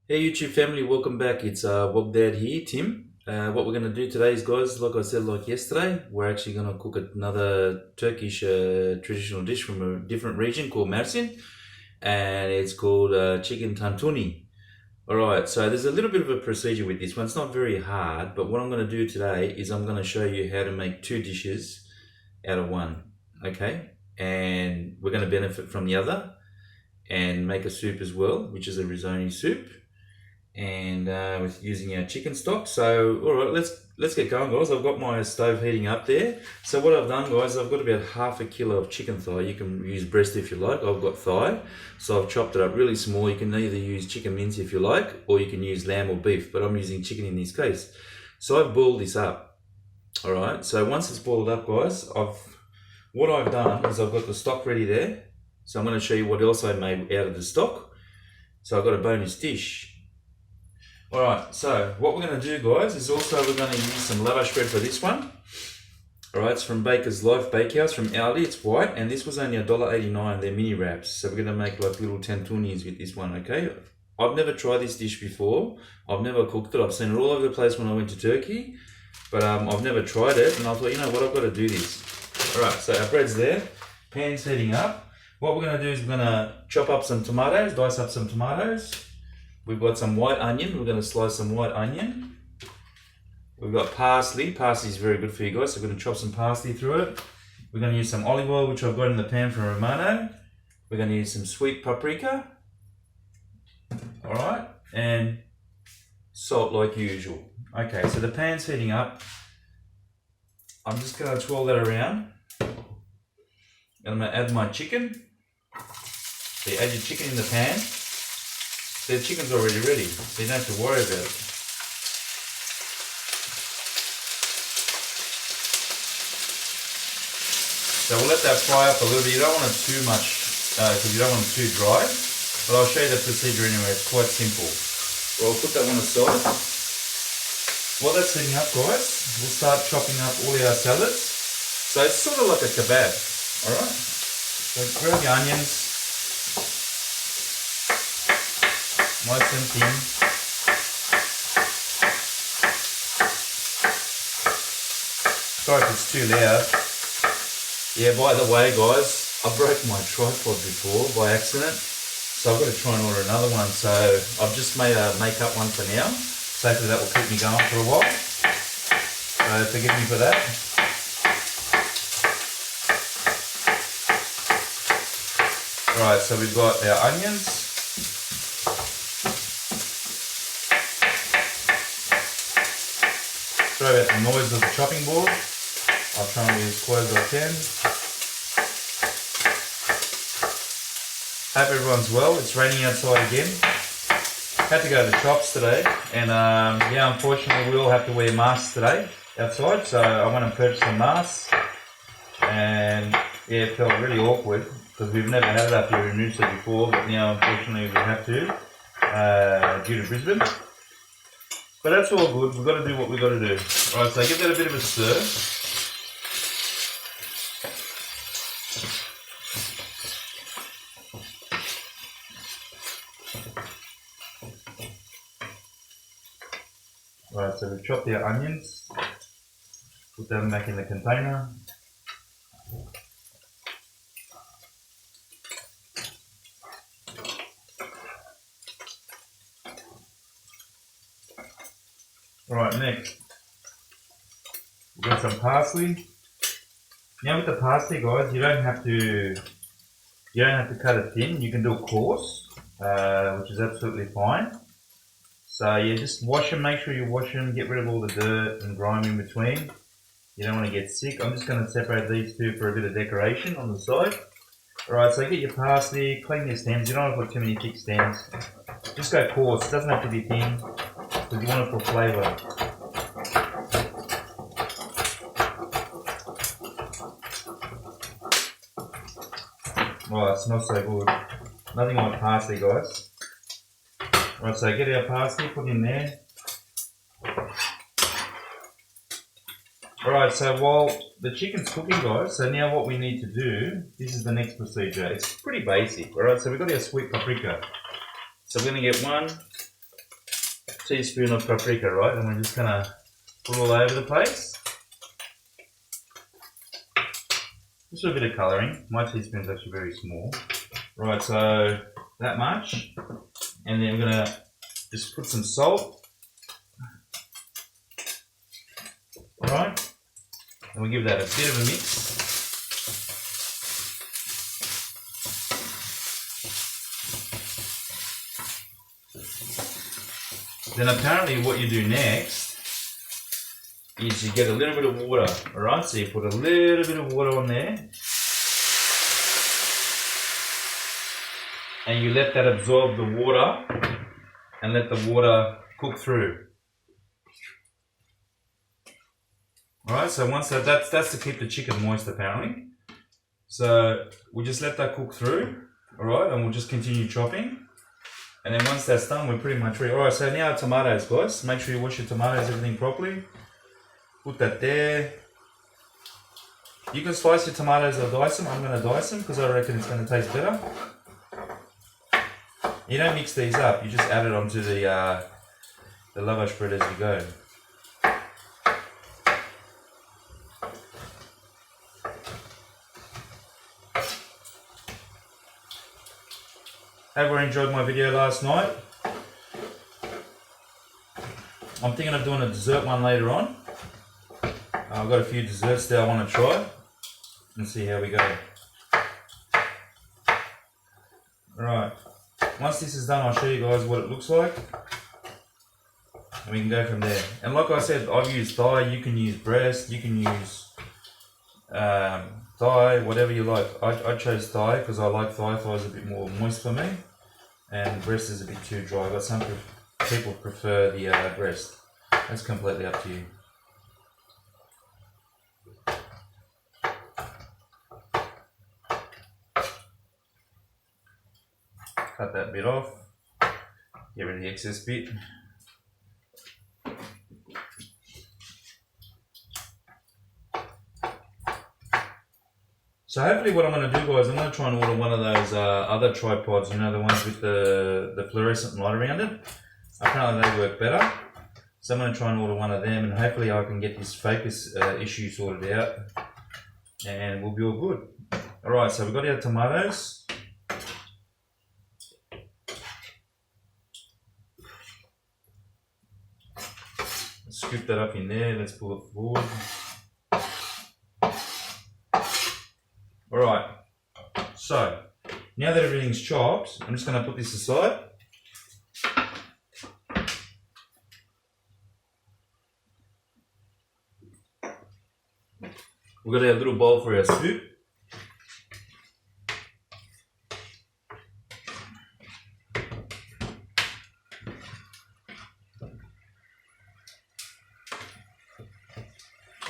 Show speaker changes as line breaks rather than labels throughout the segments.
Hey YouTube family, welcome back. It's Dad here, Tim. What we're going to do today is, guys, like I said, like yesterday, we're actually going to cook another Turkish traditional dish from a different region called Mersin, and it's called chicken tantuni. Alright, so there's a little bit of a procedure with this one. It's not very hard, but what I'm going to do today is I'm going to show you how to make two dishes out of one, okay? And we're going to benefit from the other and make a soup as well, which is a risotto soup, and with using our chicken stock. So all right, let's get going, guys. I've got my stove heating up there. So what I've done, guys, I've got about half a kilo of chicken thigh. You can use breast if you like. I've got thigh, so I've chopped it up really small. You can either use chicken mince if you like, or you can use lamb or beef, but I'm using chicken in this case. So I've boiled this up. All right, so once it's boiled up, guys, what I've done is I've got the stock ready there. So I'm going to show you what else I made out of the stock. So I've got a bonus dish. Alright, so what we're going to do, guys, is also we're going to use some lavash bread for this one. Alright, it's from Baker's Life Bakehouse from Aldi. It's white, and this was only $1.89. They're mini wraps. So we're going to make like little tantunis with this one, okay? I've never tried this dish before. I've never cooked it. I've seen it all over the place when I went to Turkey, but I've never tried it, and I thought, you know what, I've got to do this. Alright, so our bread's there. Pan's heating up. What we're going to do is we're going to chop up some tomatoes, dice up some tomatoes. We've got some white onion. We're going to slice some white onion. We've got parsley. Parsley is very good for you guys, so we're going to chop some parsley through it. We're going to use some olive oil, which I've got in the pan from Romano. We're going to use some sweet paprika. Alright, and salt like usual. Okay, so the pan's heating up. I'm just going to twirl that around. And I'm going to add my chicken. So you add your chicken in the pan. The chicken's already ready, so you don't have to worry about it. So we'll let that fry up a little bit. You don't want it too much, because you don't want it too dry. But I'll show you the procedure anyway. It's quite simple. Well, I'll put that one aside. While that's heating up, guys, we'll start chopping up all our salads. So it's sort of like a kebab, alright? So grab your onions. Nice and thin. Sorry if it's too loud. Yeah, by the way, guys, I broke my tripod before by accident, so I've got to try and order another one. So I've just made a make-up one for now. So hopefully that will keep me going for a while. So forgive me for that. Alright, so we've got our onions. Sorry about the noise of the chopping board. I'll try and be as quiet as I can. Hope everyone's well. It's raining outside again. Had to go to the shops today, and yeah, unfortunately we all have to wear masks today outside, so I went and purchased some masks, and yeah, it felt really awkward because we've never had it up here in Noosa before, but now unfortunately we have to due to Brisbane. But that's all good. We've got to do what we've got to do. Alright, so give that a bit of a stir. Alright, so we've chopped our onions. Put them back in the container. Alright, next, we've got some parsley. Now with the parsley, guys, you don't have to cut it thin. You can do it coarse, which is absolutely fine. So yeah, just wash them. Make sure you wash them. Get rid of all the dirt and grime in between. You don't want to get sick. I'm just going to separate these two for a bit of decoration on the side. Alright, so get your parsley, clean your stems. You don't want to put too many thick stems. Just go coarse. It doesn't have to be thin, because you want it for flavour. Oh, it smells so good. Nothing like parsley, guys. Right, so get our parsley, put it in there. Alright, so while the chicken's cooking, guys, so now what we need to do, this is the next procedure. It's pretty basic. Alright, so we've got our sweet paprika. So we're going to get 1, teaspoon of paprika, right? And we're just gonna put it all over the place. Just a bit of colouring. My teaspoon's actually very small. Right, so that much. And then we're gonna just put some salt. Alright. And we'll give that a bit of a mix. Then apparently what you do next is you get a little bit of water, alright? So you put a little bit of water on there and you let that absorb the water and let the water cook through. Alright, so once that's to keep the chicken moist apparently. So we'll just let that cook through, alright, and we'll just continue chopping. And then once that's done, we're pretty much ready. Alright, so now tomatoes, guys. Make sure you wash your tomatoes, everything properly. Put that there. You can slice your tomatoes or dice them. I'm going to dice them because I reckon it's going to taste better. You don't mix these up. You just add it onto the lavash bread as you go. Hope you enjoyed my video last night. I'm thinking of doing a dessert one later on. I've got a few desserts that I want to try and see how we go. Right, once this is done, I'll show you guys what it looks like and we can go from there. And like I said, I've used thigh, you can use breast, you can use thigh, whatever you like. I chose thigh because I like thigh. Thigh is a bit more moist for me and breast is a bit too dry, but some people prefer the breast. That's completely up to you. Cut that bit off, get rid of the excess bit. So hopefully what I'm going to do, guys, I'm going to try and order one of those other tripods, you know, the ones with the fluorescent light around it. Apparently they work better. So I'm going to try and order one of them and hopefully I can get this focus issue sorted out and we'll be all good. Alright, so we've got our tomatoes. Scoop that up in there, let's pull it forward. Alright, so now that everything's chopped, I'm just going to put this aside. We've got our little bowl for our soup.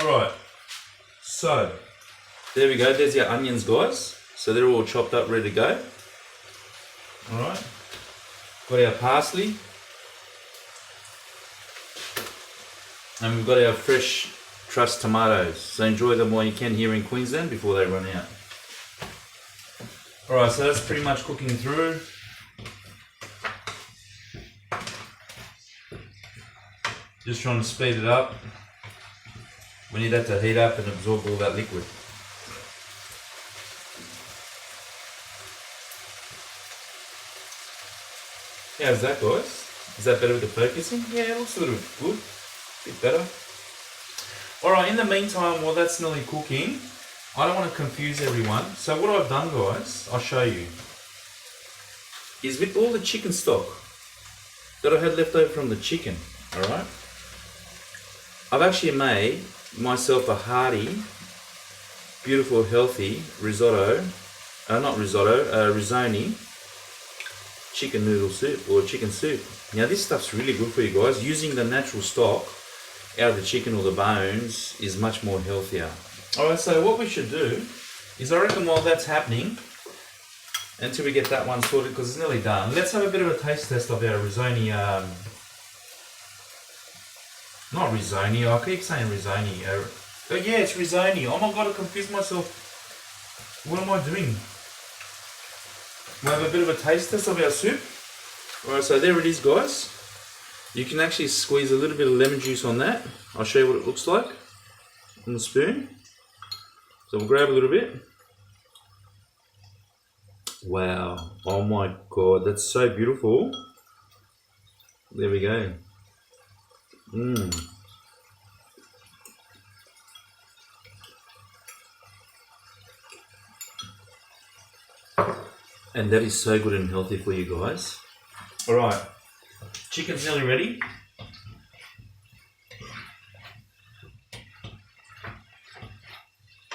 Alright, so there we go, there's our onions, guys. So they're all chopped up, ready to go. Alright, got our parsley. And we've got our fresh truss tomatoes. So enjoy them while you can here in Queensland before they run out. Alright, so that's pretty much cooking through. Just trying to speed it up. We need that to heat up and absorb all that liquid. How's that, guys? Is that better with the focusing? Yeah, it looks a little good. A bit better. Alright, in the meantime, while that's nearly cooking, I don't want to confuse everyone. So what I've done, guys, I'll show you, is with all the chicken stock that I had left over from the chicken, alright, I've actually made myself a hearty, beautiful, healthy risotto, risotto, chicken noodle soup or chicken soup. Now this stuff's really good for you guys. Using the natural stock out of the chicken or the bones is much more healthier. Alright, so what we should do is, I reckon while that's happening, until we get that one sorted because it's nearly done, let's have a bit of a taste test of our risoni, not risoni, I keep saying risoni. Oh yeah, it's risoni. Oh my god, I confused myself. What am I doing? We'll have a bit of a taste test of our soup. Alright, so there it is, guys. You can actually squeeze a little bit of lemon juice on that. I'll show you what it looks like on the spoon. So we'll grab a little bit. Wow, oh my god, that's so beautiful. There we go. And that is so good and healthy for you guys. Alright, chicken's nearly ready.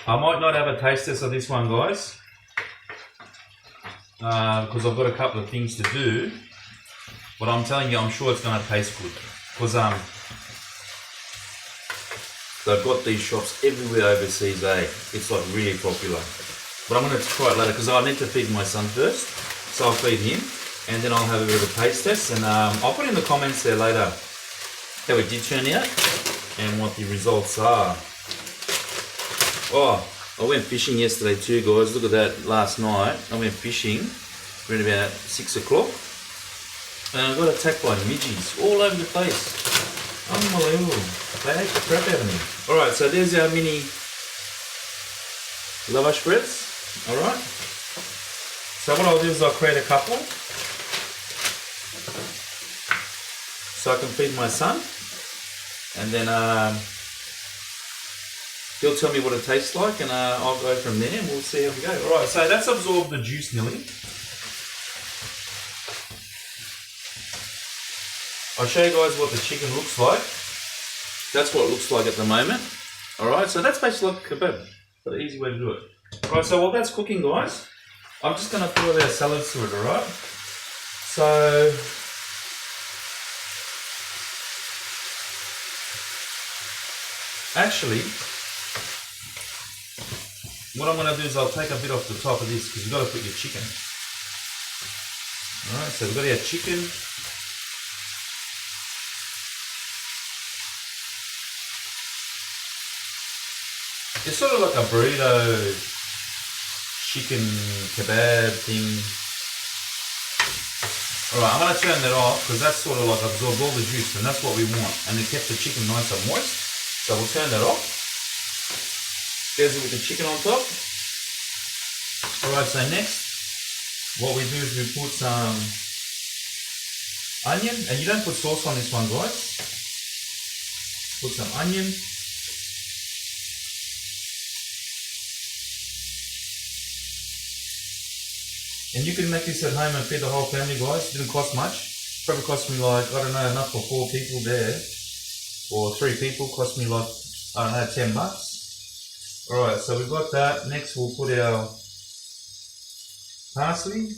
I might not have a taste test of this one, guys, because I've got a couple of things to do. But I'm telling you, I'm sure it's going to taste good. Because they've got these shops everywhere overseas, eh? It's like really popular. But I'm going to try it later because I need to feed my son first. So I'll feed him and then I'll have a bit of a taste test. And I'll put in the comments there later how it did turn out and what the results are. Oh, I went fishing yesterday too, guys. Look at that, last night. I went fishing around about 6 o'clock. And I got attacked by midges all over the place. Unbelievable. They ate the crap out of me. Alright, so there's our mini lavash breads. Alright. So what I'll do is I'll create a couple so I can feed my son. And then he'll tell me what it tastes like and I'll go from there and we'll see how we go. Alright, so that's absorbed the juice nearly. I'll show you guys what the chicken looks like. That's what it looks like at the moment. Alright, so that's basically like a kebab. The easy way to do it. Alright, so while that's cooking, guys, I'm just going to put all our salads through it, alright? So, actually, what I'm going to do is I'll take a bit off the top of this because you've got to put your chicken. Alright, so we've got our chicken. It's sort of like a burrito, chicken kebab thing. Alright, I'm going to turn that off because that's sort of like absorbed all the juice and that's what we want. And it kept the chicken nice and moist. So we'll turn that off. There's it with the chicken on top. Alright, so next, what we do is we put some onion. And you don't put sauce on this one, guys. Put some onion. And you can make this at home and feed the whole family, guys. It didn't cost much. Probably cost me like, I don't know, enough for 4 people there. Or 3 people, cost me like, I don't know, 10 bucks. Alright, so we've got that. Next we'll put our parsley.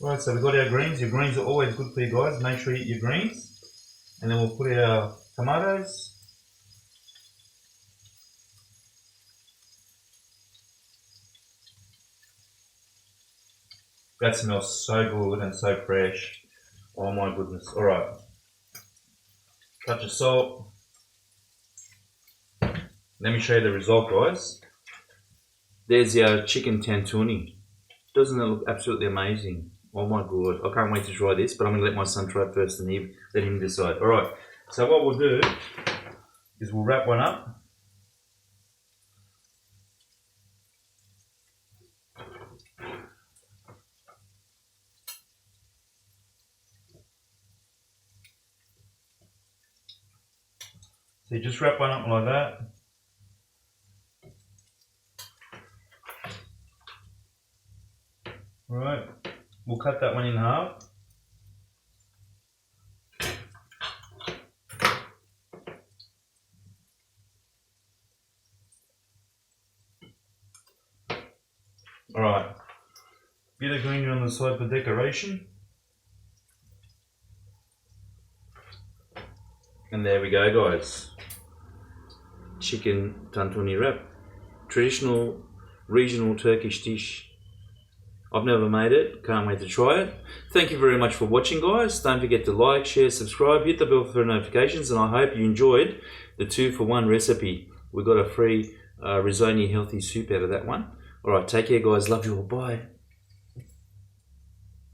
Alright, so we've got our greens. Your greens are always good for you guys. Make sure you eat your greens. And then we'll put our tomatoes. That smells so good and so fresh. Oh my goodness. Alright. Touch of salt. Let me show you the result, guys. There's our chicken tantuni. Doesn't it look absolutely amazing? Oh my god. I can't wait to try this, but I'm going to let my son try it first and let him decide. Alright. So what we'll do is we'll wrap one up. So you just wrap one up like that. Alright, we'll cut that one in half. Alright, bit of green on the side for decoration. And there we go, guys. Chicken tantuni wrap. Traditional, regional Turkish dish. I've never made it, can't wait to try it. Thank you very much for watching, guys. Don't forget to like, share, subscribe, hit the bell for notifications, and I hope you enjoyed the 2-for-1 recipe. We got a free risotto healthy soup out of that one. All right, take care, guys. Love you all. Bye.